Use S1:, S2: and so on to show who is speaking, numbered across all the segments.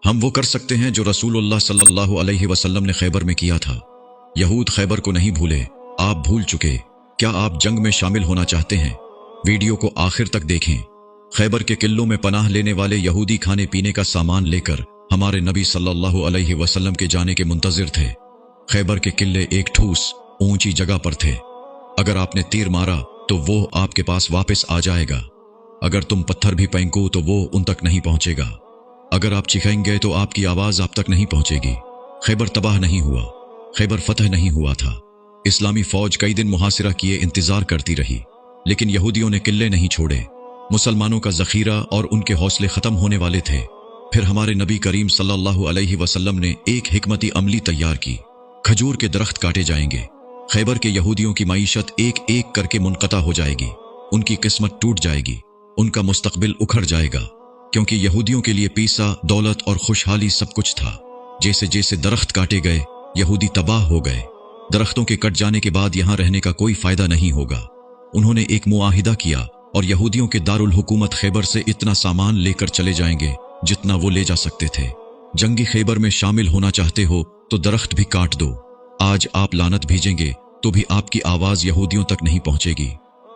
S1: हम वो कर सकते हैं जो रसूलुल्लाह सल्लल्लाहु अलैहि वसल्लम ने खैबर में किया था। यहूद खैबर को नहीं भूले, आप भूल चुके। क्या आप जंग में शामिल होना चाहते हैं? वीडियो को आखिर तक देखें। खैबर के किलों में पनाह लेने वाले यहूदी खाने पीने का सामान लेकर हमारे नबी सल्लल्लाहु अलैहि वसल्लम के जाने के मुंतजिर थे। खैबर के किले एक ठूस ऊंची जगह पर थे। अगर आपने तीर मारा तो वो आपके पास वापस आ जाएगा। अगर तुम पत्थर भी फेंको तो वो उन तक नहीं पहुंचेगा। अगर आप चिखेंगे तो आपकी आवाज आप तक नहीं पहुंचेगी। खैबर तबाह नहीं हुआ, खैबर फतह नहीं हुआ था। इस्लामी फौज कई दिन मुहासिरा किए इंतजार करती रही, लेकिन यहूदियों ने किले नहीं छोड़े। मुसलमानों का जखीरा और उनके हौसले खत्म होने वाले थे। फिर हमारे नबी करीम सल्लल्लाहु अलैहि वसल्लम ने एक हिकमती अमली तैयार की। खजूर के दरख्त काटे जाएंगे। खैबर के यहूदियों की मईशत एक एक करके मुनक़ता हो जाएगी। उनकी किस्मत टूट जाएगी, उनका मुस्तकबिल उखड़ जाएगा, क्योंकि यहूदियों के लिए पीसा, दौलत और खुशहाली सब कुछ था। जैसे जैसे दरख्त काटे गए, यहूदी तबाह हो गए। दरख्तों के कट जाने के बाद यहां रहने का कोई फायदा नहीं होगा। उन्होंने एक मुआहिदा किया और यहूदियों के दारुल हुकूमत खैबर से इतना सामान लेकर चले जाएंगे जितना वो ले जा सकते थे। जंगी खैबर में शामिल होना चाहते हो तो दरख्त भी काट दो। आज आप लानत भेजेंगे तो भी आपकी आवाज यहूदियों तक नहीं पहुंचेगी।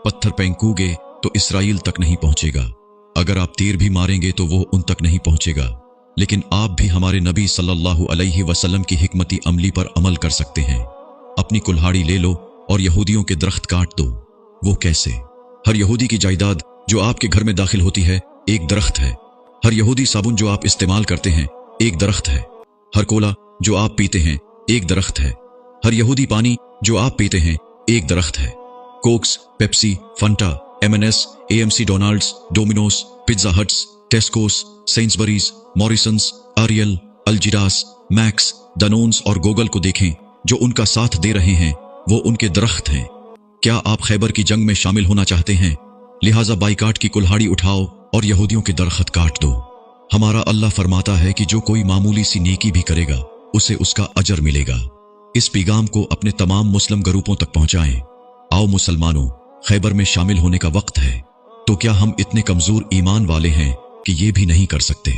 S1: पत्थर फेंकोगे तो इसराइल तक नहीं पहुंचेगा। अगर आप तीर भी मारेंगे तो वो उन तक नहीं पहुंचेगा। लेकिन आप भी हमारे नबी सल्लल्लाहु अलैहि वसल्लम की हिकमती अमली पर अमल कर सकते हैं। अपनी कुल्हाड़ी ले लो और यहूदियों के दरख्त काट दो। वो कैसे? हर यहूदी की जायदाद जो आपके घर में दाखिल होती है एक दरख्त है। हर यहूदी साबुन जो आप इस्तेमाल करते हैं एक दरख्त है। हर कोला जो आप पीते हैं एक दरख्त है। हर यहूदी पानी जो आप पीते हैं एक दरख्त है। Cokes, Pepsi, Fanta, M&S, AMC, Donald's, Dominos, Pizza Huts, Tescos, Sainsbury's, Morrisons, Ariel, अल्जिरास, मैक्स, डनोन्स और गोगल को देखें। जो उनका साथ दे रहे हैं वो उनके दरख्त हैं। क्या आप खैबर की जंग में शामिल होना चाहते हैं? लिहाजा बाइकाट की कुल्हाड़ी उठाओ और यहूदियों के दरख्त काट दो। हमारा अल्लाह फरमाता है कि जो कोई मामूली सी नेकी भी करेगा उसे उसका अजर मिलेगा। इस पैगाम को अपने तमाम मुस्लिम ग्रुपों तक पहुंचाएं। आओ मुसलमानों, खैबर में शामिल होने का वक्त है। तो क्या हम इतने कमजोर ईमान वाले हैं कि ये भी नहीं कर सकते?